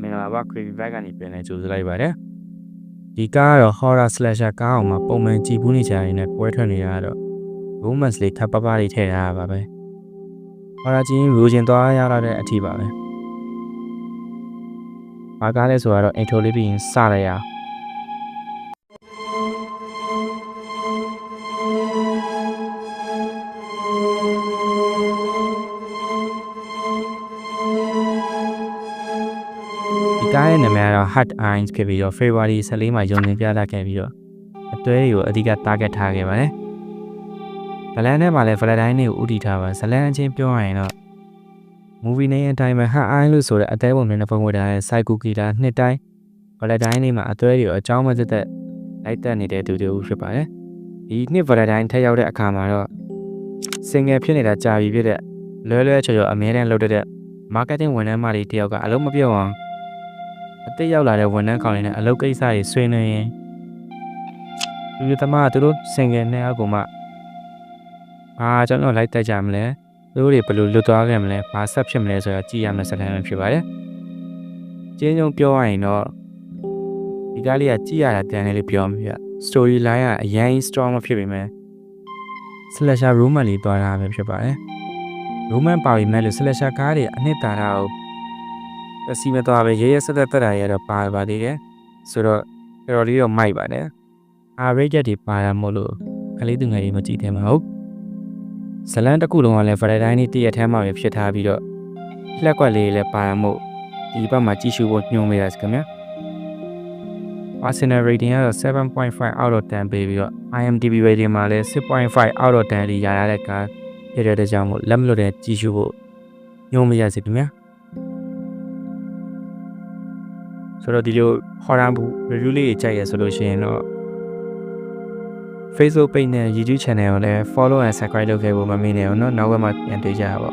မင်္ဂလာပါ Creepy Bag ကနေပြန်လဲကြိုဆိုလိုက်ပါတယ်ဒီကားကတော့ horror slasher ကားအောင်မှာပုံမှန်ကြည့်ဘူးနေကြရင်လည်းပွဲထွက်နေတာကတော့ romance လေးထပ်ပပလေးထည့်ထားတာပါပဲ horror ကြည့်ရင်လိုချင်သွားရတဲ့အထီးပါပဲဘာကားလဲဆိုတော့ intro လေးပြီးရင်စလိုက်ရဒီကားရဲ့နာမည်ကတော့ Hard Eyes ဖြစ်ပြီးတော့ February 14မှာရုံတင်ပြသခဲ့ပြီးတော့အတွဲတွေကိုအဓိက target ထားခဲ့ပါတယ်။ဗလန်ထဲမှာလည်း Valentine တွေကိုဦးတည်ထားပါဇလန်အချင်းပြောရရင်တော့ movie နဲ့အတိုင်းပဲ Hard Eyes လို့ဆိုတဲ့အသေးပုံနဲ့ပုံဝတ်ထားတဲ့ Psycho Killer နှစ်တိုင်း Valentine လေးမှာအတွဲတွေကိုအကြောင်းမသက်သက်လိုက်တက်နေတဲ့သူတွေဖြစ်ပါတယ်။ဒီနှစ် Valentine ထက်ရောက်တဲ့အခါမှာတော့ single ဖြစ်နေတာကြာပြီဖြစ်တဲ့လွဲချော်အမြဲတမ်းလုပ်တဲ့ marketing ဝန်ထမ်းမလေးတယောက်ကအလုံးမပြောအောင်အတိတ်ရောက်လာတဲ့ဝန်ထမ်းကောင်တွေနဲ့အလုပ်ကိစ္စတွေဆွေးနွေးရင်လူသမားကသူတို့ single နဲ့အကူမှကျွန်တော်လိုက်တက်ကြမလဲသူတို့တွေဘယ်လိုလွတ်သွားခဲ့မလဲဘာဆက်ဖြစ်မလဲဆိုတော့ကြည့်ရမယ့်စကားမျိုးဖြစ်ပါတယ်ကျင်းကျုံပြောရရင်တော့ဒီကားလေးကကြည့်ရတာတန်တယ်လို့ပြောမှာပြ story line ကအရင် strong မဖြစ်ပေမဲ့ slasher romance လေးတွားတာပဲဖြစ်ပါတယ် romance ပါပြီးမဲ့လို့ slasher ကားတွေအနှစ်သာရကိုအစီမသွားပဲရဲရဲဆက်ဆက်တက်တာရတော့ပါသေးတယ်ဆိုတော့တော်လေးတော့မိုက်ပါတယ် rated တွေပါရမို့လို့ကလေးသူငယ်တွေမကြည့်သေးမှာဟုတ်ဇလန်တစ်ခုလုံးကလည်း Valentine နေ့တရက်ထဲမှာပဲဖြစ်ထားပြီးတော့လက်ကွက်လေးလည်းပါရမို့ဒီဘက်မှာကြည့်ရှုဖို့ညွှန်ပေးရစခင်ဗျာ Personal rating ကတော့ 7.5 out of 10ပေးပြီးတော့ IMDb rating မှာလည်း 6.5 out of 10လေးရရတဲ့ကားဖြစ်တဲ့ကြောင့်မို့လက်မလွတ်တဲ့ကြည့်ရှုဖို့ညွှန်ပေးရစီခင်ဗျာဆိုတော့ဒီလို horror review လေးကြိုက်ရဆိုလို့ရှိရင်တော့ Facebook page နဲ့ YouTube channel ကိုလည်း follow and subscribe လုပ်ခဲ့ဖို့မမေ့နဲ့အောင်နော်နောက်ကမှပြန်တွေ့ကြပါ